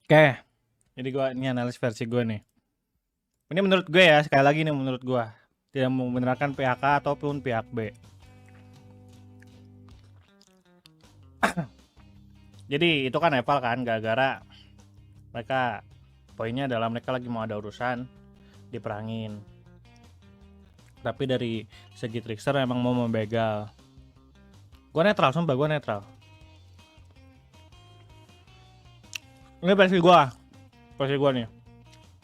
Oke, jadi gua ini analis versi gue nih. Ini menurut gue ya, sekali lagi nih menurut gua. Tidak membenarkan pihak A ataupun pihak B. Jadi itu kan Eval kan gara-gara mereka poinnya adalah mereka lagi mau ada urusan diperangin. Tapi dari segi trickster emang mau membegal. Gua netral, sumpah gua netral. Ini versi gua nih.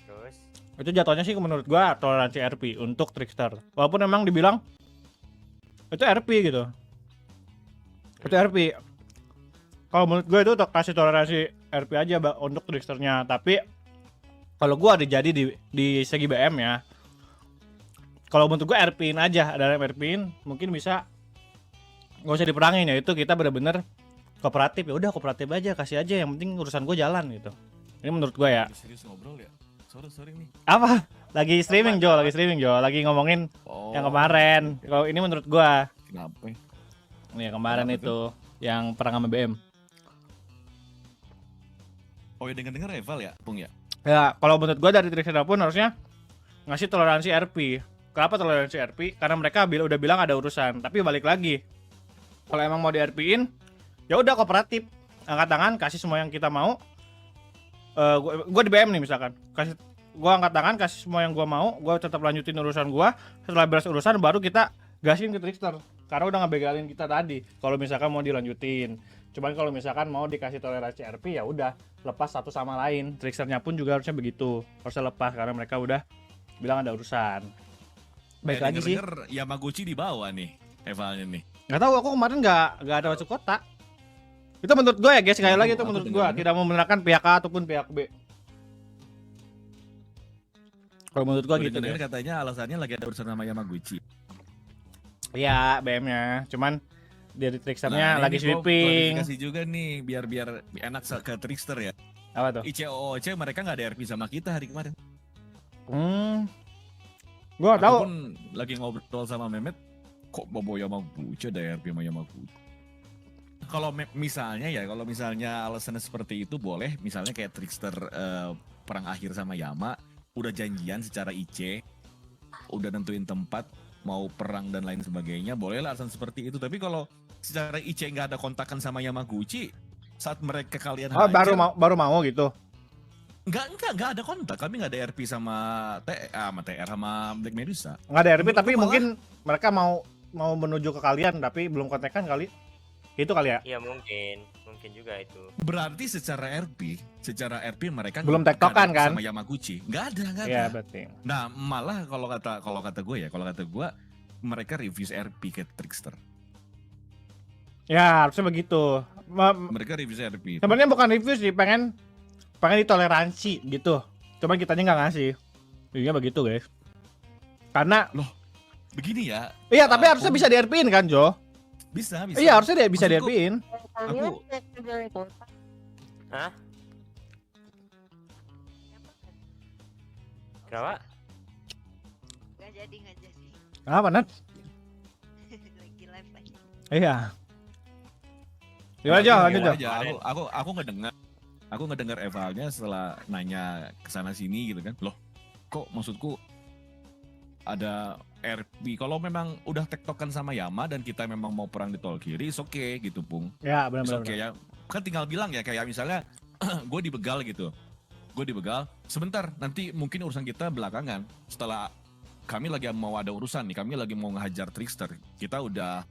Terus Itu jatuhnya sih menurut gua toleransi RP untuk trickster. Walaupun emang dibilang itu RP gitu. Itu RP. Kalau menurut gue itu kasih toleransi RP aja untuk tricksternya. Tapi kalau gue ada jadi di segi BM ya. Kalau menurut gue RP-in aja, dalam RP-in mungkin bisa nggak usah diperangin ya. Itu kita bener-bener kooperatif, ya udah kooperatif aja, kasih aja, yang penting urusan gue jalan gitu. Ini menurut gue ya. Serius ngobrol ya? Sorry nih. Apa? Lagi streaming Jo, lagi ngomongin yang kemarin. Kalau ini menurut gue, Kenapa? nih kemarin Kenapa itu yang perang sama BM. Oh ya dengar Eval ya, Pung ya? Ya, kalau menurut gue dari Trickster pun harusnya ngasih toleransi RP. Kenapa toleransi RP? Karena mereka udah bilang ada urusan. Tapi balik lagi, kalau emang mau di RP-in, ya udah kooperatif. Angkat tangan, kasih semua yang kita mau. Gue di BM nih misalkan, gue angkat tangan, kasih semua yang gue mau. Gue tetap lanjutin urusan gue. Setelah beres urusan, baru kita gasin ke Trickster. Karena udah ngebegalin kita tadi. Kalau misalkan mau dilanjutin. Cuman kalau misalkan mau dikasih toleransi RP, ya udah lepas satu sama lain. Tricksternya pun juga harusnya begitu, harusnya lepas karena mereka udah bilang ada urusan. Baik lagi sih. Yamaguchi di bawah nih, Evalnya nih. Nggak tahu, aku kemarin nggak ada masuk kota. Itu menurut gue ya guys, sekali lagi itu menurut gue tidak membenarkan pihak A ataupun pihak B. Kalau menurut gue gitu deh. Katanya alasannya lagi ada urusan sama Yamaguchi. Iya, BM-nya. Cuman dari Tricksternya lagi sweeping. Kasih juga nih biar enak ke Trickster ya. Apa tuh? ICOOC mereka nggak ada RP sama kita hari kemarin. Gua nggak tahu. Aku pun lagi ngobrol sama Mehmet, kok Bobo Yamaguchi ada RP sama Yamaguchi. Kalau misalnya alasannya seperti itu boleh, misalnya kayak Trickster perang akhir sama Yama, udah janjian secara IC, udah nentuin tempat, mau perang dan lain sebagainya, bolehlah alasan seperti itu. Tapi kalau secara IC nggak ada kontakan sama Yamaguchi, saat mereka kalian hajar, baru mau gitu. Nggak ada kontak. Kami nggak ada RP sama TR sama Black Medusa. Nggak ada RP, tapi mungkin mereka mau menuju ke kalian tapi belum kontekan kali. Itu kali ya? iya mungkin juga itu. Berarti secara RP mereka belum tektokan kan sama Yamaguchi. Nggak ada. Iya, berarti. Nah, malah kalau kata gue mereka reviews RP ke Trickster. Ya, harusnya begitu. Mereka reviews RP. Sebenarnya bukan review sih, pengen ditoleransi gitu. Cuman kitanya nggak ngasih. Jadinya begitu, guys. Karena loh, begini ya. Iya, tapi harusnya bisa di-RP-in kan, Jo? Bisa. Iya, harusnya bisa di-RP-in. Aku Hah? Kenapa? Nggak jadi. Kenapa, Nat? Lagi live aja. Iya. Gimana, Jo? Lanjut, Jo. Aku ngedengar Evalnya setelah nanya kesana sini gitu kan. Loh, kok maksudku ada RP. Kalau memang udah tektokan sama Yama dan kita memang mau perang di tol kiri, oke okay, gitu, Pung. Ya, benar-benar. Oke ya. Kan tinggal bilang ya, kayak misalnya gue dibegal gitu. Sebentar, nanti mungkin urusan kita belakangan. Setelah kami lagi mau ada urusan nih, kami lagi mau ngehajar Trickster. Kita udah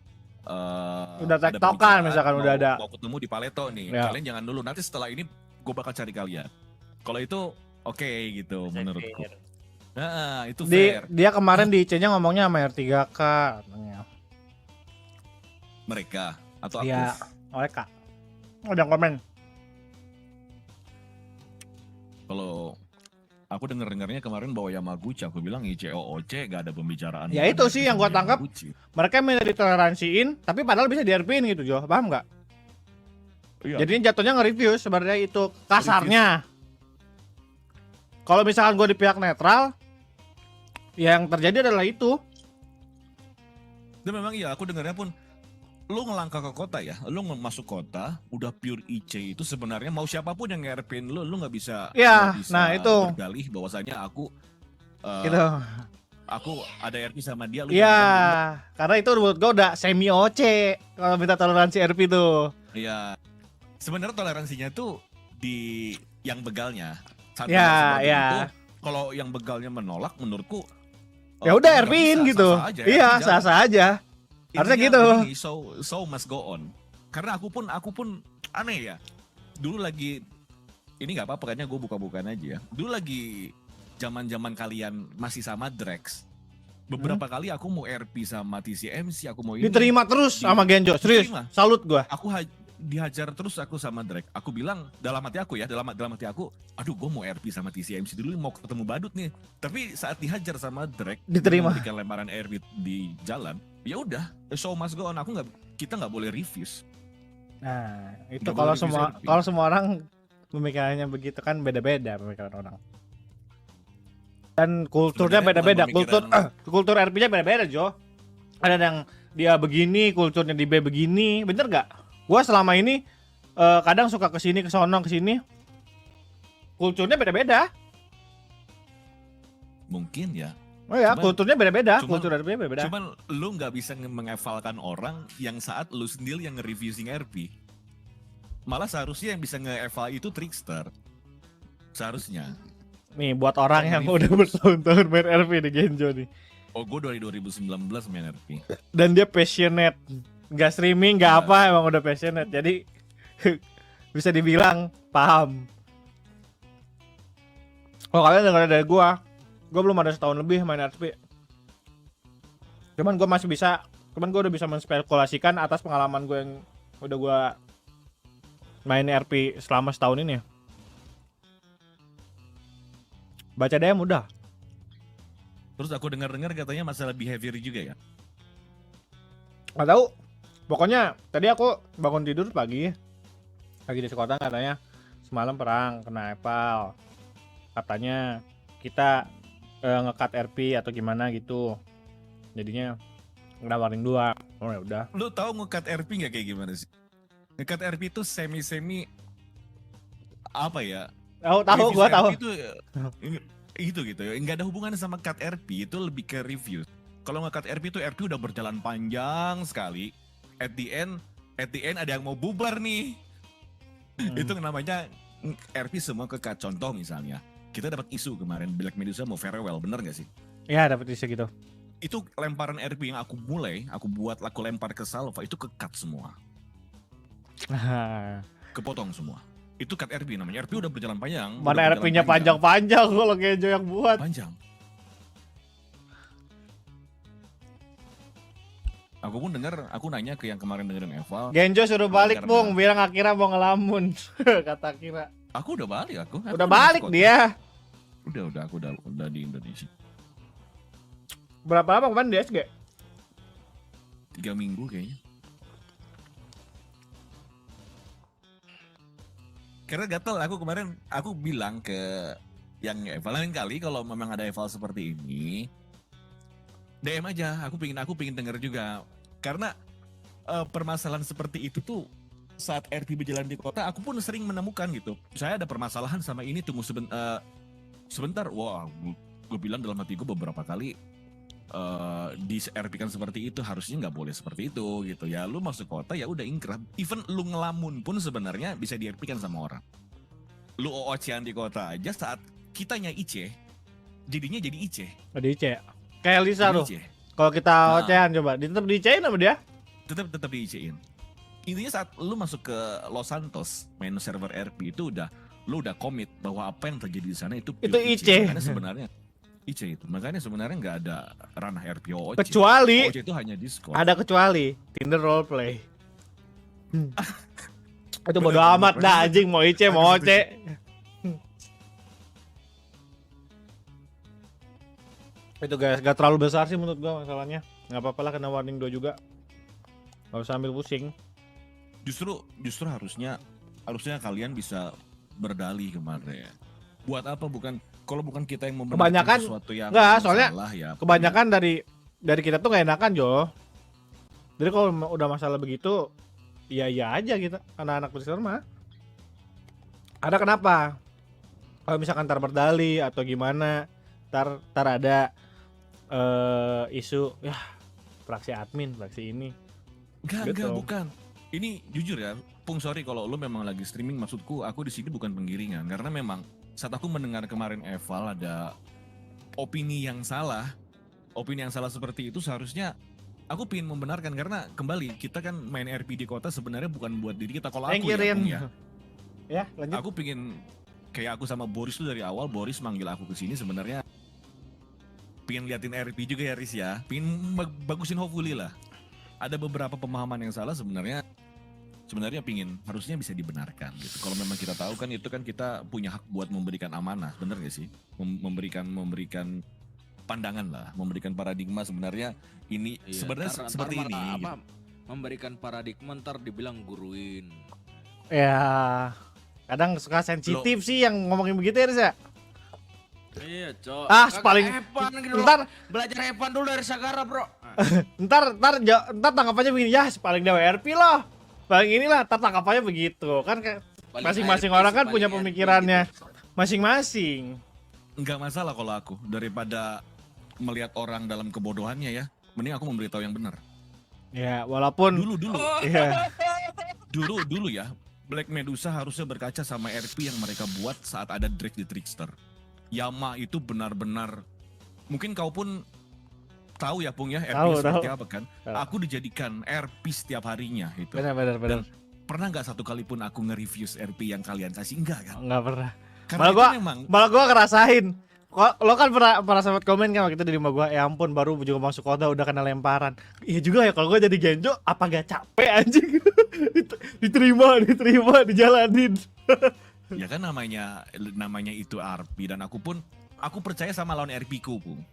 tektokan misalkan udah ada. Mau ketemu di Paleto nih. Ya. Kalian jangan dulu. Nanti setelah ini gue bakal cari kalian. Kalau itu oke gitu menurutku. Nah, itu fair. Dia kemarin di IC-nya ngomongnya sama R3K katanya. Mereka atau aku? Iya, mereka. Udah komen. Kalau aku dengarnya kemarin bawa Yamaguchi, aku bilang ICOOC gak ada pembicaraan. Ya itu sih yang gua tangkap. Mereka minta ditoleransiin, tapi padahal bisa di-RP-in gitu, Jo. Paham nggak? Iya. Jadi jatuhnya nge-review sebenarnya itu kasarnya. Kalau misalkan gue di pihak netral, yang terjadi adalah itu. Dan memang iya, aku dengarnya pun lu ngelangkah ke kota ya, lu masuk kota, udah pure IC itu sebenarnya mau siapapun yang nge-RP-in lu nggak bisa, Iya, nggak bisa nah itu. berdalih bahwasanya Gitu. aku ada RP sama dia, lu Iya, jangan karena itu menurut gua udah semi OC kalau minta toleransi RP tuh. Iya. Sebenarnya toleransinya tuh di yang begalnya. Saat Ya, begal seperti ya. itu, kalau yang begalnya menolak, menurutku Ya udah nggak RP-in bisa, gitu. sah-sah aja, Iya, RP jalan. sah-sah aja. Harusnya Intinya gitu. begini, so must go on. Karena aku pun aneh ya. Dulu lagi ini nggak apa-apa, kayaknya gue buka-bukaan aja ya. Dulu lagi zaman-zaman kalian masih sama Drex. Beberapa kali aku mau RP sama TCMC, aku mau ini. Diterima terus sama Genjo, serius. Diterima. Salut gua. Aku dihajar terus aku sama Drake. Aku bilang dalam hati aku ya, dalam hati aku, aduh gue mau RP sama TCMC dulu, mau ketemu badut nih. Tapi saat dihajar sama Drake, Diterima. memberikan lemparan RP di jalan, ya udah, show must go on. Kita nggak boleh refuse. Nah, itu Nggak kalau boleh semua refuse RP. kalau semua orang pemikirannya begitu kan beda-beda pemikiran orang. Dan kulturnya Sebenarnya beda-beda, bukan kultur RP-nya beda-beda, Jo. Ada yang dia begini, kulturnya di B begini, bener gak? Gua selama ini kadang suka kesini, kesono, kesini. Kulturnya beda-beda. Mungkin ya. Oh ya, Cuman- kulturnya beda-beda, cuman- kultur RP beda-beda. Cuman lu nggak bisa mengevalkan orang yang saat lu sendiri yang nge-reviewing RP. Malah seharusnya yang bisa nge-eval itu Trickster. Seharusnya. Nih buat orang yang Yang udah reviews. bertahun-tahun main RP di Genjo nih. Oh, gue dari 2019 main RP. Dan dia passionate, nggak streaming, nggak Iya. apa, emang udah passionate. Jadi bisa dibilang paham. Kalau kalian dengar dari gua belum ada setahun lebih main RP. Cuman gua udah bisa menspekulasikan atas pengalaman gue yang udah gua main RP selama setahun ini. Baca DM udah. Terus aku dengar-dengar katanya masalah behavior juga ya. Gak tahu. Pokoknya tadi aku bangun tidur pagi. Lagi di sekolah katanya semalam perang kena Epal. Katanya kita nge-cut RP atau gimana gitu. Jadinya nawarin dua. Oh ya udah. Lu tahu nge-cut RP nggak kayak gimana sih? Nge-cut RP itu semi apa ya? Tahu Reviews gua RP tahu. Itu gitu ya. Nggak ada hubungannya sama cut RP, itu lebih ke review. Kalau nge-cut RP itu RP udah berjalan panjang sekali. At the end ada yang mau bubar nih. Itu namanya RP semua ke-cut. Contoh misalnya, kita dapat isu kemarin Black Medusa mau farewell, bener nggak sih? Ya dapat isi gitu. Itu lemparan RP yang aku lempar ke Salva itu ke-cut semua. Kepotong semua. Itu cut RP namanya. RP udah berjalan panjang. Mana udah berjalan RP-nya panjang-panjang kalau Genjo yang buat. Panjang. Aku pun dengar, aku nanya ke yang kemarin dengerin Eval. Genjo suruh balik, Karena- Bung, bilang Akira mau ngelamun. Kata Akira. Aku udah balik aku. Udah balik Scott. dia. Aku udah di Indonesia. Berapa lama kemarin di SG? 3 minggu kayaknya. Karena gatel aku bilang ke yang Eval lain kali kalau memang ada Eval seperti ini, DM aja. Aku pingin denger juga. Karena permasalahan seperti itu tuh saat RP berjalan di kota, aku pun sering menemukan gitu. Saya ada permasalahan sama ini, tunggu sebentar. Wah, gue bilang dalam hati gue beberapa kali di RP kan seperti itu, harusnya nggak boleh seperti itu gitu ya. Lu masuk kota ya udah ingkrah. Even lu ngelamun pun sebenarnya bisa di RP kan sama orang. Lu OOC-an di kota aja, saat kitanya IC, jadinya jadi IC. Ada IC. Kayak Lisa Jadi tuh. IC. Kalau kita Nah. ocehan coba, tetap di IC-in sama dia. Tetap di IC-in. Intinya saat lu masuk ke Los Santos, main server RP itu lu udah komit bahwa apa yang terjadi di sana itu pure Itu IC. Makanya sebenarnya IC itu. Makanya sebenarnya nggak ada ranah RP OOC. Kecuali OOC itu hanya Discord. ada kecuali Tinder roleplay. Itu bodo Bener, amat bener. dah anjing, mau IC mau Aku OC. Itu guys, gak terlalu besar sih menurut gua masalahnya. Nggak apa-apa lah kena warning 2 juga. Gak usah ambil pusing. Justru harusnya kalian bisa berdalih kemarin. Buat apa kalau bukan kita yang membenarkan Kebanyakan- sesuatu yang Nggak, soalnya salah ya. Kebanyakan dari kita tuh gak enakan, Jo. Jadi kalau udah masalah begitu, iya aja gitu. Anak-anak Trickster mah. Ada kenapa? Kalau misalkan ntar berdali atau gimana, ntar ada isu ya fraksi admin, fraksi ini. Enggak, Gitu. bukan. Ini jujur ya, Pung, sorry kalau lu memang lagi streaming, maksudku aku di sini bukan penggiringan, karena memang saat aku mendengar kemarin Eval ada opini yang salah seperti itu, seharusnya aku pingin membenarkan, karena kembali kita kan main RP di kota sebenarnya bukan buat diri kita. Kalau Thank aku you, ya, Rin. Pung, ya, Ya, lanjut. aku pingin kayak aku sama Boris tuh dari awal, Boris manggil aku ke sini sebenarnya pingin liatin RP juga ya, Riz ya, pingin bagusin hopefully lah. Ada beberapa pemahaman yang salah sebenarnya pingin harusnya bisa dibenarkan gitu. Kalau memang kita tahu kan itu kan kita punya hak buat memberikan amanah, bener gak sih? Memberikan pandangan lah, memberikan paradigma sebenarnya ini sebenarnya seperti ini. Apa, Gitu. memberikan paradigma ntar dibilang guruin. Ya, kadang suka sensitif sih yang ngomongin begitu ya, Riz ya. Iya, Cok. Ah, Kagak paling Evan gitu loh. ntar Belajar Evan dulu dari Sagara, Bro. ntar tanggapannya begini, ya paling DWRP loh. Paling inilah, ntar tanggapannya begitu. Kan kayak Paling masing-masing ARP orang sih, kan paling punya ARP pemikirannya gitu. masing-masing. Enggak masalah kalau aku, daripada melihat orang dalam kebodohannya ya, mending aku memberitahu yang benar. Ya, walaupun Dulu ya, dulu ya, Black Medusa harusnya berkaca sama RP yang mereka buat saat ada Drake di Trickster. Yama itu benar-benar, mungkin kau pun tahu ya, Pung ya, RP Tahu, seperti tahu. apa kan? Tahu. Aku dijadikan RP setiap harinya itu. benar. Dan pernah nggak satu kali pun aku nge-reviews RP yang kalian kasih? Enggak kan? Enggak pernah. Karena Malah itu gua- memang Malah gua ngerasain. Kok lo kan pernah sempat komen kan waktu itu di rumah gua, ya ampun baru juga masuk kota udah kena lemparan. Iya juga ya, kalau gua jadi Genjo apa gak capek anjing. diterima, dijalanin. ya kan namanya itu RP, dan aku percaya sama lawan RP ku, Pung.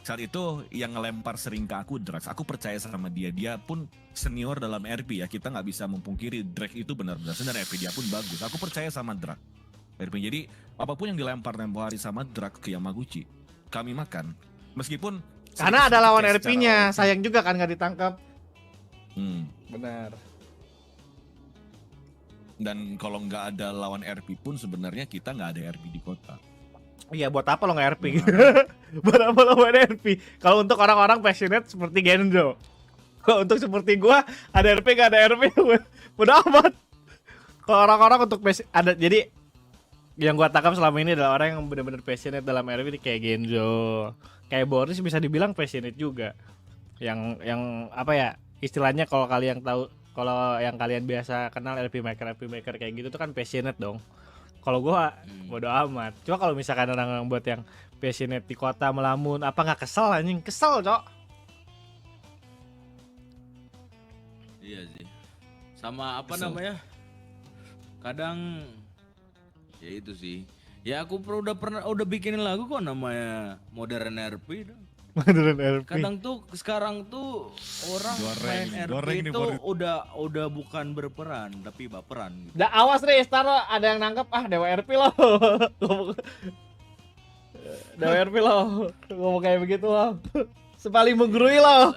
Saat itu yang ngelempar sering ke aku Drax, aku percaya sama dia pun senior dalam RP ya, kita nggak bisa memungkiri Drax itu benar-benar senior, RP dia pun bagus, aku percaya sama Drax RP. Jadi apapun yang dilempar tempo hari sama Drax ke Yamaguchi kami makan, meskipun Karena ada sedikit lawan secara RP-nya, OP. sayang juga kan gak ditangkap. Benar. Dan kalau nggak ada lawan RP pun sebenarnya kita nggak ada RP di kota. Iya, buat apa lo nggak RP? Benar. Buat apa lo main RP? Kalau untuk orang-orang passionate seperti Genjo. Kalau untuk seperti gua, ada RP gak ada RP, udah amat. Kalau orang-orang untuk ada, jadi yang gua tangkap selama ini adalah orang yang benar-benar passionate dalam RP ini kayak Genjo, kayak Boris bisa dibilang passionate juga. Yang apa ya istilahnya, kalau kalian tahu, kalau yang kalian biasa kenal RP maker kayak gitu tuh kan passionate dong. Kalau gua bodo amat. Cuma kalau misalkan orang buat yang passionate di kota melamun, apa nggak kesel anjing? Kesel, Cok. Iya sih. Sama apa Kesel. namanya? Kadang ya itu sih. Ya aku udah bikinin lagu kok namanya Modern RP. Beneran RP. Kadang tuh sekarang tuh orang main Goreng RP nih, itu Boris. udah bukan berperan tapi baperan gitu. Dah awas deh, Star ada yang nangkep Dewa RP lo. Dewa RP lo. Ngomong kayak begitu lo. Sepaling menggurui lo.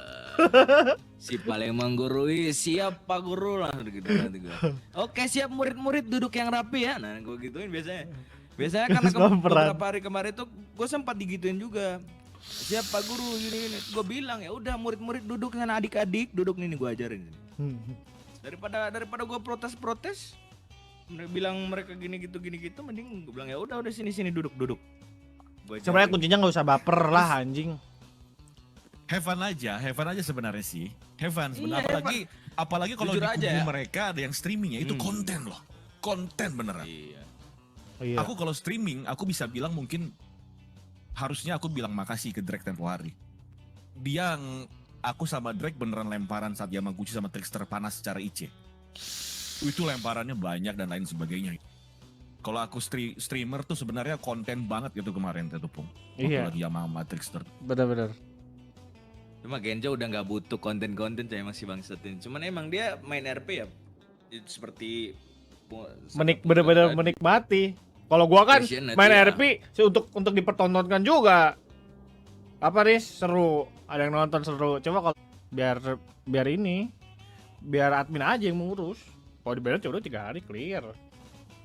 Si paling menggurui siap Pak Guru lah gitu nanti gua. Oke, siap murid-murid duduk yang rapi ya. Nah, gua gituin biasanya. Biasanya karena Baperan. beberapa hari kemarin tuh gue sempat digituin juga. Siap Pak Guru gini. Gue bilang ya udah murid-murid duduk sana, adik-adik duduk nih gue ajarin. Daripada gue protes, bilang mereka gini gitu mending gue bilang ya udah sini duduk. Gua Sebenarnya ajarin. kuncinya nggak usah baper lah anjing. Have fun aja sebenarnya sih. Have fun sebenarnya, Iya, apalagi kalau di Jujur kubu aja ya. mereka ada yang streamingnya itu konten loh. Konten beneran. Iya. Iya. Aku kalau streaming, aku bisa bilang mungkin harusnya aku bilang makasih ke Drake tempo hari. Dia aku sama Drake beneran lemparan saat Yamaguchi sama Trickster panas secara IC. Itu lemparannya banyak dan lain sebagainya. Kalau aku streamer tuh sebenarnya konten banget gitu kemarin tuh, Pung. Waktu Iya. lagi sama Trickster. Bener-bener. Cuma Genjo udah nggak butuh konten-konten saya masih bangsatin. Cuman emang dia main RP ya seperti Bener-bener menikmati. Kalau gua kan Passionate, main iya. RP untuk dipertontonkan juga. Apa Riz? Seru. Ada yang nonton seru. Coba kalau biar ini biar admin aja yang mengurus. Kalau di balance ya udah 3 hari clear.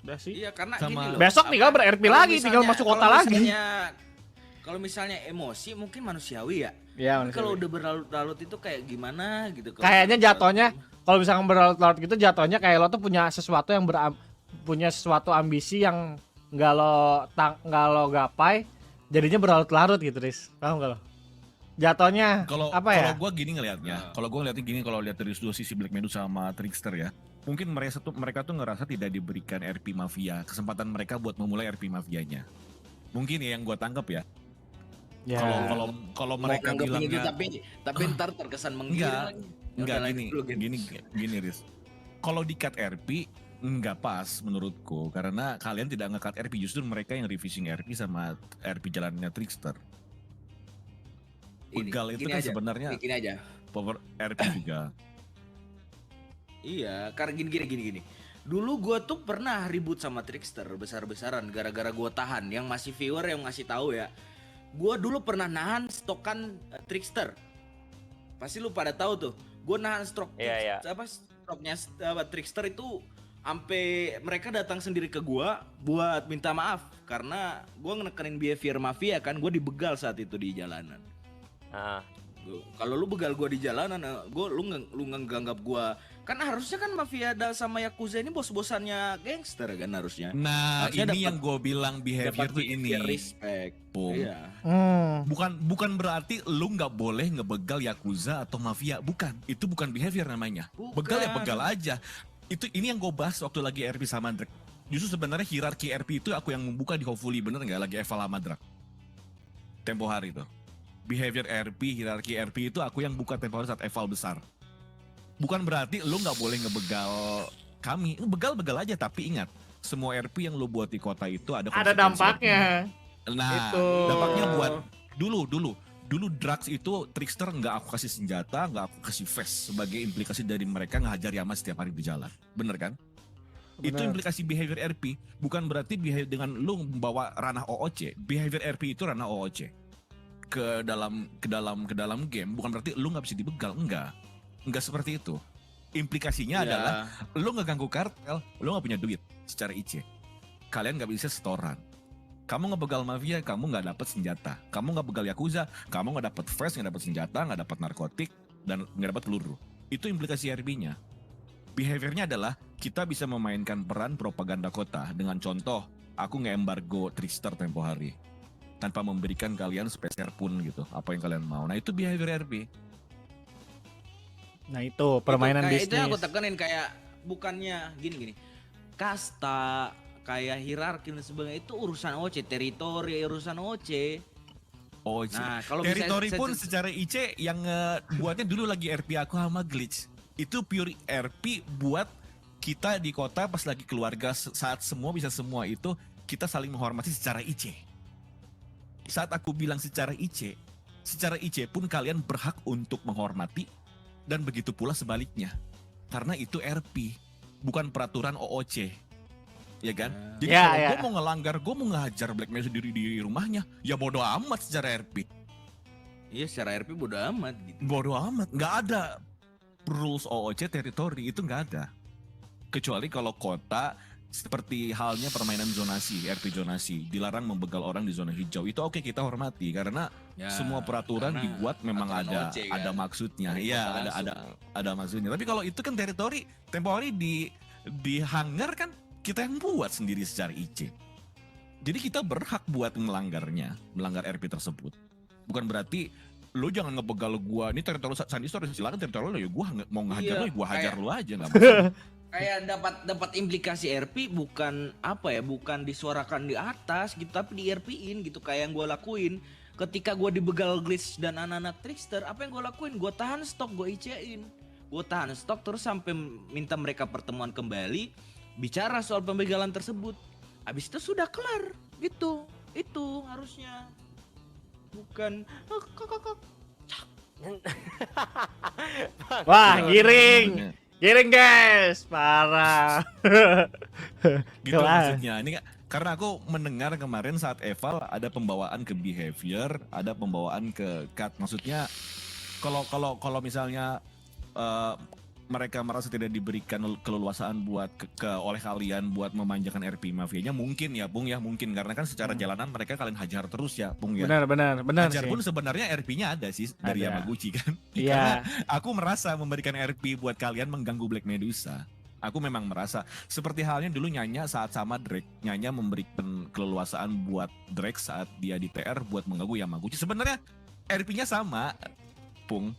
Udah sih. Iya karena Sama- gini loh. Besok tinggal apa, ber-RP kalau lagi, tinggal masuk kota kalau lagi. Kalau misalnya emosi mungkin manusiawi ya. Iya, Tapi kalau udah berlarut-larut itu kayak gimana gitu. Kalau kayaknya misalnya- jatuhnya kalau misalkan berlarut-larut gitu jatuhnya kayak lo tuh punya sesuatu yang punya sesuatu ambisi yang nggak lo gapai, jadinya berlarut-larut gitu, Riz. Paham nggak lo? Jatuhnya Kalau apa ya? kalau gue gini ngelihatnya, kalau gue ngeliatnya gini, kalau lihat dari dua sisi Black Medusa sama Trickster ya, mungkin mereka tuh ngerasa tidak diberikan RP Mafia, kesempatan mereka buat memulai RP Mafianya. Mungkin ya yang gue tangkap ya. Ya. Kalau Mau mereka nanggepin itu, bilangnya tapi ntar terkesan menggiring Enggak. lagi. Ya enggak udah, lanjut dulu, Gin. gini Riz. Kalau di cut RP enggak pas menurutku, karena kalian tidak nge-cut RP, justru mereka yang revising RP sama RP jalannya Trickster. Ini, Begal itu gini kan aja, sebenarnya gini aja. power RP juga. Iya, karena gini. Dulu gue tuh pernah ribut sama Trickster besar-besaran gara-gara gue tahan. Yang masih viewer yang ngasih tahu ya. Gue dulu pernah nahan stokan Trickster. Pasti lu pada tahu tuh. Gue nahan stok Iya. stoknya Trickster itu sampai mereka datang sendiri ke gue buat minta maaf karena gue ngenekenin behavior mafia kan. Gue dibegal saat itu di jalanan. Ah, Kalau lu begal gua di jalanan, lu nganggap gua kan harusnya kan mafia sama yakuza ini bos-bosannya gangster kan harusnya. Nah, Harusnya ini dapat- yang gue bilang behavior Dapat tuh ini. respect. Bung. Iya. Bukan berarti lu nggak boleh ngebegal yakuza atau mafia, bukan. Itu bukan behavior namanya. Bukan. Begal ya begal aja. Ini yang gue bahas waktu lagi RP sama Drake. Justru sebenarnya hierarki RP itu aku yang membuka di Hopefully, bener nggak lagi eval sama Drake. Tempo hari itu. Behavior RP, hierarki RP itu aku yang buka tempo hari saat eval besar. Bukan berarti lu nggak boleh ngebegal kami. Begal-begal aja, tapi ingat, semua RP yang lu buat di kota itu ada Ada konsekuensi. dampaknya. Nah, Itu. dampaknya buat dulu drugs itu Trickster nggak aku kasih senjata, nggak aku kasih vest sebagai implikasi dari mereka ngehajar Yama setiap hari di jalan. Bener kan? Itu Bener. implikasi behavior RP, bukan berarti dengan lu membawa ranah OOC. Behavior RP itu ranah OOC. Ke dalam game, bukan berarti lu nggak bisa dibegal, enggak seperti itu. Implikasinya Iya. adalah lu ngeganggu kartel, lu nggak punya duit secara IC. Kalian nggak bisa setoran. Kamu ngebegal mafia, kamu nggak dapat senjata. Kamu nggak begal yakuza, kamu nggak dapat vest, nggak dapat senjata, nggak dapat narkotik, dan nggak dapat peluru. Itu implikasi RP-nya. Behaviornya adalah kita bisa memainkan peran propaganda kota dengan contoh, aku nge-embargo Trickster tempo hari tanpa memberikan kalian speser pun gitu, apa yang kalian mau. Nah itu behavior RP. Nah, itu permainan kayak itu yang aku bisnis. tekenin kayak bukannya gini. Kasta, kayak hierarki dan sebagainya itu urusan OC, teritori urusan OC. Oh, Nah, kalau teritori misalnya- pun secara IC yang buatnya dulu lagi RP aku sama Glitch. Itu pure RP buat kita di kota pas lagi keluarga saat semua bisa semua itu kita saling menghormati secara IC. Saat aku bilang secara IC pun kalian berhak untuk menghormati dan begitu pula sebaliknya. Karena itu RP, bukan peraturan OOC. Ya kan? Jadi Ya, kalau ya. gue mau ngelanggar, gue mau ngehajar Black Mesa di rumahnya, ya bodo amat secara RP. Iya, secara RP bodo amat gitu. Bodo amat, nggak ada rules OOC teritori, itu nggak ada. Kecuali kalau kota seperti halnya permainan zonasi, RP zonasi, dilarang membegal orang di zona hijau. Itu oke, kita hormati karena Ya, semua peraturan karena dibuat memang aturan ada OC kan. ada maksudnya. Dari Iya, kota ada langsung. maksudnya. Tapi kalau itu kan teritori, tempo hari di hangar kan kita yang buat sendiri secara IC. Jadi kita berhak buat melanggar RP tersebut. Bukan berarti lu jangan ngebegal gua, ini teritori Sandy Store, silakan teritori lu, ya gua mau ngehajar Iya, lu, ya gua hajar kayak- lu aja nggak masalah. Kayak dapat implikasi RP bukan bukan disuarakan di atas gitu tapi di RP-in gitu kayak yang gue lakuin ketika gue dibegal Glitch dan anak-anak Trickster. Apa yang gue lakuin, gue tahan stok, gue IC-in, gue tahan stok terus sampai minta mereka pertemuan kembali bicara soal pembegalan tersebut. Habis itu sudah kelar gitu. Itu harusnya bukan Wah, giring. Giring, guys. Parah. Gitu Kelas. maksudnya. Ini karena aku mendengar kemarin saat eval ada pembawaan ke behavior, ada pembawaan ke cut. Maksudnya kalau misalnya eh, mereka merasa tidak diberikan keleluasaan buat oleh kalian buat memanjakan RP mafianya, mungkin ya Bung ya, mungkin karena kan secara jalanan mereka kalian hajar terus ya Bung ya. Benar Hajar sih. pun sebenarnya RP-nya ada sih dari Ada. Yamaguchi kan. Iya. Karena aku merasa memberikan RP buat kalian mengganggu Black Medusa. Aku memang merasa seperti halnya dulu Nyanya saat sama Drake. Nyanya memberikan keleluasaan buat Drake saat dia di TR buat mengganggu Yamaguchi. Sebenarnya RP-nya sama, Pung.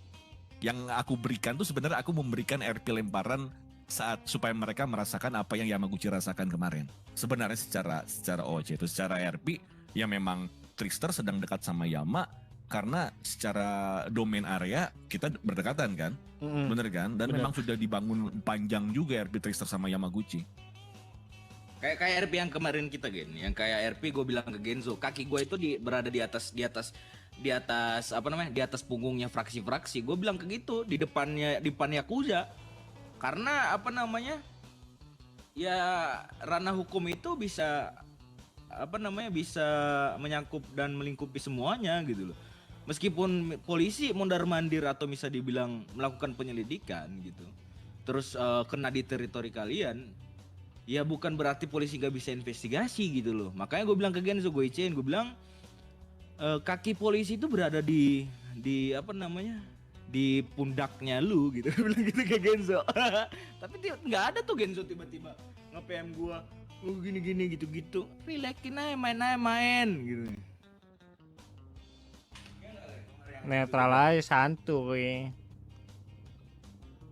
Yang aku berikan tuh sebenarnya aku memberikan RP lemparan saat supaya mereka merasakan apa yang Yamaguchi rasakan kemarin. Sebenarnya secara OC itu secara RP ya memang Trickster sedang dekat sama Yama karena secara domain area kita berdekatan kan. Bener kan? Dan Bener. memang sudah dibangun panjang juga RP Trickster sama Yamaguchi. Kayak RP yang kemarin kita yang kayak RP gue bilang ke Genzo, kaki gue itu berada di atas apa namanya, di atas punggungnya fraksi-fraksi. Gue bilang ke gitu di depan Yakuza, karena apa namanya, ya ranah hukum itu bisa apa namanya, bisa menyangkup dan melingkupi semuanya gitu loh. Meskipun polisi mondar-mandir atau bisa dibilang melakukan penyelidikan gitu, terus kena di teritori kalian, ya bukan berarti polisi gak bisa investigasi gitu loh. Makanya gue bilang ke Genzo, gue icein, gue bilang kaki polisi itu berada di apa namanya, di pundaknya lu gitu. Bilang gitu ke Genzo. Tapi nggak ada tuh Genzo tiba-tiba nge-PM gua, lu gini-gini gitu-gitu. Relaxin aja, main gitu. Netral aja, santuy.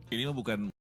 Ini mah bukan